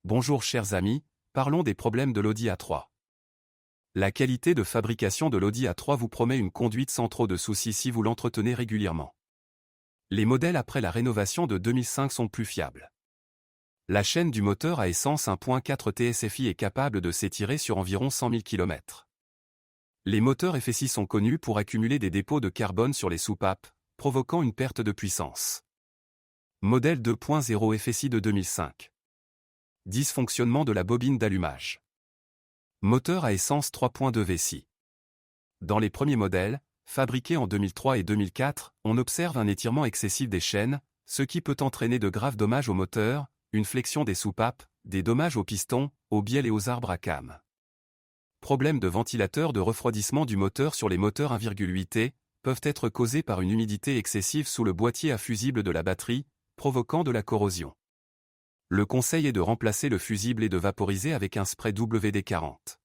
Bonjour chers amis, parlons des problèmes de l'Audi A3. La qualité de fabrication de l'Audi A3 vous promet une conduite sans trop de soucis si vous l'entretenez régulièrement. Les modèles après la rénovation de 2005 sont plus fiables. La chaîne du moteur à essence 1.4 TSI est capable de s'étirer sur environ 100 000 km. Les moteurs FSI sont connus pour accumuler des dépôts de carbone sur les soupapes, provoquant une perte de puissance. Modèle 2.0 FSI de 2005. Dysfonctionnement de la bobine d'allumage. Moteur à essence 3.2 VSI. Dans les premiers modèles, fabriqués en 2003 et 2004, on observe un étirement excessif des chaînes, ce qui peut entraîner de graves dommages au moteur, une flexion des soupapes, des dommages aux pistons, aux bielles et aux arbres à cames. Problèmes de ventilateur de refroidissement du moteur sur les moteurs 1,8 T peuvent être causés par une humidité excessive sous le boîtier à fusible de la batterie, provoquant de la corrosion. Le conseil est de remplacer le fusible et de vaporiser avec un spray WD-40.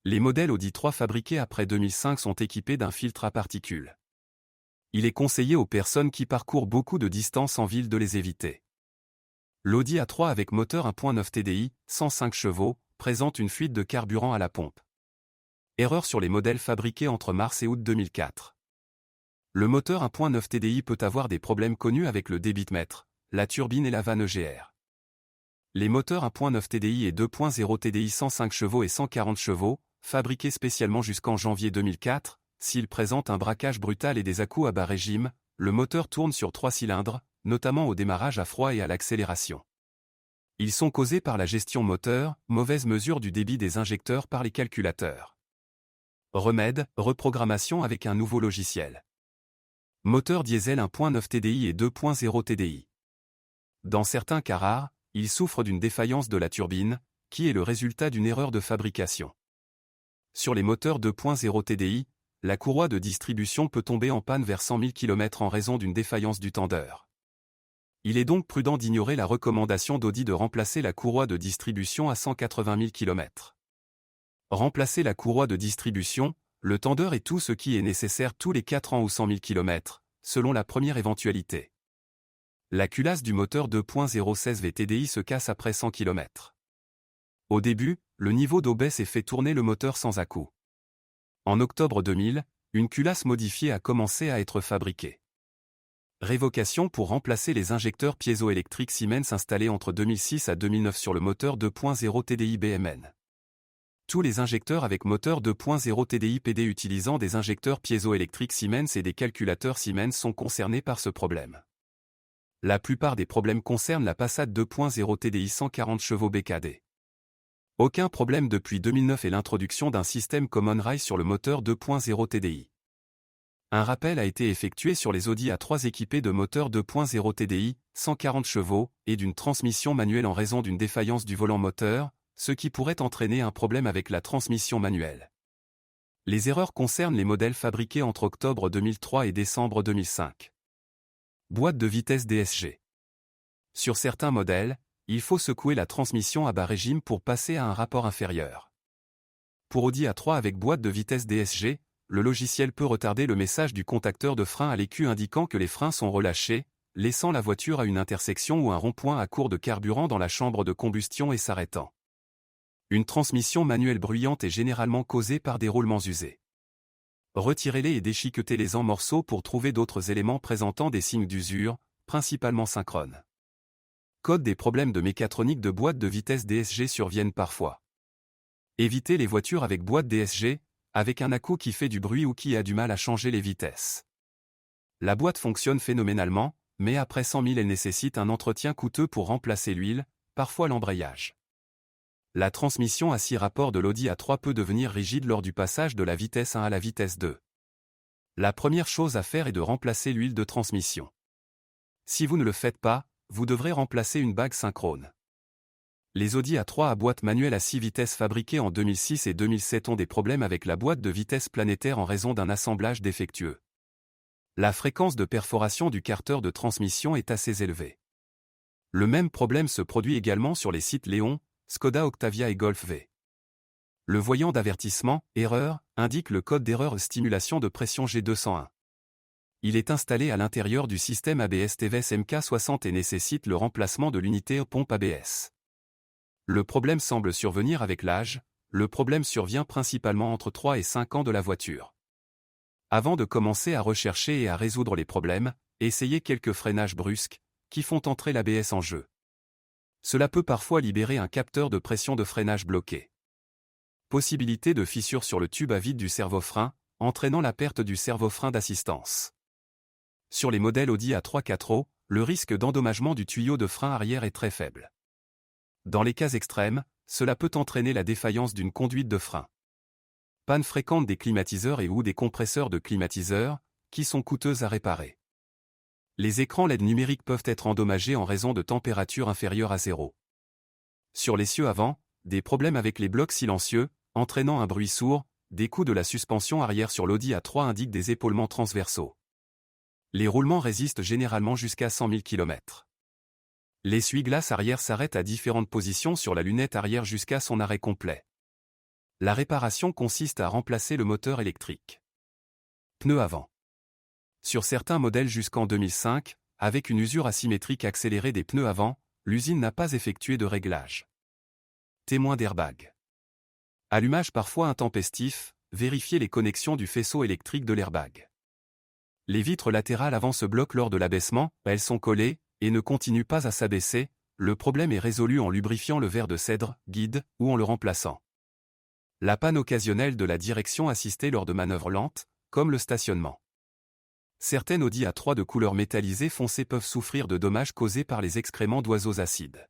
Les modèles Audi 3 fabriqués après 2005 sont équipés d'un filtre à particules. Il est conseillé aux personnes qui parcourent beaucoup de distance en ville de les éviter. L'Audi A3 avec moteur 1.9 TDI, 105 chevaux, présente une fuite de carburant à la pompe. Erreur sur les modèles fabriqués entre mars et août 2004. Le moteur 1.9 TDI peut avoir des problèmes connus avec le débitmètre, la turbine et la vanne EGR. Les moteurs 1.9 TDI et 2.0 TDI 105 chevaux et 140 chevaux, fabriqués spécialement jusqu'en janvier 2004, s'ils présentent un braquage brutal et des à-coups à bas régime, le moteur tourne sur 3 cylindres, notamment au démarrage à froid et à l'accélération. Ils sont causés par la gestion moteur, mauvaise mesure du débit des injecteurs par les calculateurs. Remède, reprogrammation avec un nouveau logiciel. Moteur diesel 1.9 TDI et 2.0 TDI. Dans certains cas rares, il souffre d'une défaillance de la turbine, qui est le résultat d'une erreur de fabrication. Sur les moteurs 2.0 TDI, la courroie de distribution peut tomber en panne vers 100 000 km en raison d'une défaillance du tendeur. Il est donc prudent d'ignorer la recommandation d'Audi de remplacer la courroie de distribution à 180 000 km. Remplacer la courroie de distribution, le tendeur et tout ce qui est nécessaire tous les 4 ans ou 100 000 km, selon la première éventualité. La culasse du moteur 2.0 16 VTDI se casse après 100 km. Au début, le niveau d'eau baisse et fait tourner le moteur sans à-coups. En octobre 2000, une culasse modifiée a commencé à être fabriquée. Révocation pour remplacer les injecteurs piézoélectriques Siemens installés entre 2006 à 2009 sur le moteur 2.0 TDI BMN. Tous les injecteurs avec moteur 2.0 TDI PD utilisant des injecteurs piézoélectriques Siemens et des calculateurs Siemens sont concernés par ce problème. La plupart des problèmes concernent la Passat 2.0 TDI 140 chevaux BKD. Aucun problème depuis 2009 et l'introduction d'un système Common Rail sur le moteur 2.0 TDI. Un rappel a été effectué sur les Audi A3 équipés de moteur 2.0 TDI, 140 chevaux, et d'une transmission manuelle en raison d'une défaillance du volant moteur, ce qui pourrait entraîner un problème avec la transmission manuelle. Les erreurs concernent les modèles fabriqués entre octobre 2003 et décembre 2005. Boîte de vitesse DSG. Sur certains modèles, il faut secouer la transmission à bas régime pour passer à un rapport inférieur. Pour Audi A3 avec boîte de vitesse DSG, le logiciel peut retarder le message du contacteur de frein à l'écu indiquant que les freins sont relâchés, laissant la voiture à une intersection ou un rond-point à court de carburant dans la chambre de combustion et s'arrêtant. Une transmission manuelle bruyante est généralement causée par des roulements usés. Retirez-les et déchiquetez-les en morceaux pour trouver d'autres éléments présentant des signes d'usure, principalement synchrones. Code des problèmes de mécatronique de boîte de vitesse DSG surviennent parfois. Évitez les voitures avec boîte DSG, avec un à-coup qui fait du bruit ou qui a du mal à changer les vitesses. La boîte fonctionne phénoménalement, mais après 100 000 elle nécessite un entretien coûteux pour remplacer l'huile, parfois l'embrayage. La transmission à 6 rapports de l'Audi A3 peut devenir rigide lors du passage de la vitesse 1 à la vitesse 2. La première chose à faire est de remplacer l'huile de transmission. Si vous ne le faites pas, vous devrez remplacer une bague synchrone. Les Audi A3 à boîte manuelle à 6 vitesses fabriqués en 2006 et 2007 ont des problèmes avec la boîte de vitesse planétaire en raison d'un assemblage défectueux. La fréquence de perforation du carter de transmission est assez élevée. Le même problème se produit également sur les sites Léon, Skoda Octavia et Golf V. Le voyant d'avertissement, erreur, indique le code d'erreur stimulation de pression G201. Il est installé à l'intérieur du système ABS TVS MK60 et nécessite le remplacement de l'unité pompe ABS. Le problème semble survenir avec l'âge, le problème survient principalement entre 3 et 5 ans de la voiture. Avant de commencer à rechercher et à résoudre les problèmes, essayez quelques freinages brusques, qui font entrer l'ABS en jeu. Cela peut parfois libérer un capteur de pression de freinage bloqué. Possibilité de fissure sur le tube à vide du servo-frein, entraînant la perte du servo-frein d'assistance. Sur les modèles Audi A3 4 le risque d'endommagement du tuyau de frein arrière est très faible. Dans les cas extrêmes, cela peut entraîner la défaillance d'une conduite de frein. Panne fréquente des climatiseurs et ou des compresseurs de climatiseurs, qui sont coûteuses à réparer. Les écrans LED numériques peuvent être endommagés en raison de températures inférieures à 0. Sur l'essieu avant, des problèmes avec les blocs silencieux, entraînant un bruit sourd, des coups de la suspension arrière sur l'Audi A3 indiquent des épaulements transversaux. Les roulements résistent généralement jusqu'à 100 000 km. L'essuie-glace arrière s'arrête à différentes positions sur la lunette arrière jusqu'à son arrêt complet. La réparation consiste à remplacer le moteur électrique. Pneus avant. Sur certains modèles jusqu'en 2005, avec une usure asymétrique accélérée des pneus avant, l'usine n'a pas effectué de réglage. Témoin d'airbag. Allumage parfois intempestif, vérifiez les connexions du faisceau électrique de l'airbag. Les vitres latérales avant se bloquent lors de l'abaissement, elles sont collées, et ne continuent pas à s'abaisser, le problème est résolu en lubrifiant le verre de cèdre, guide, ou en le remplaçant. La panne occasionnelle de la direction assistée lors de manœuvres lentes, comme le stationnement. Certaines Audi A3 de couleur métallisée foncée peuvent souffrir de dommages causés par les excréments d'oiseaux acides.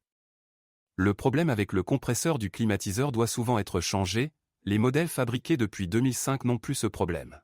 Le problème avec le compresseur du climatiseur doit souvent être changé, les modèles fabriqués depuis 2005 n'ont plus ce problème.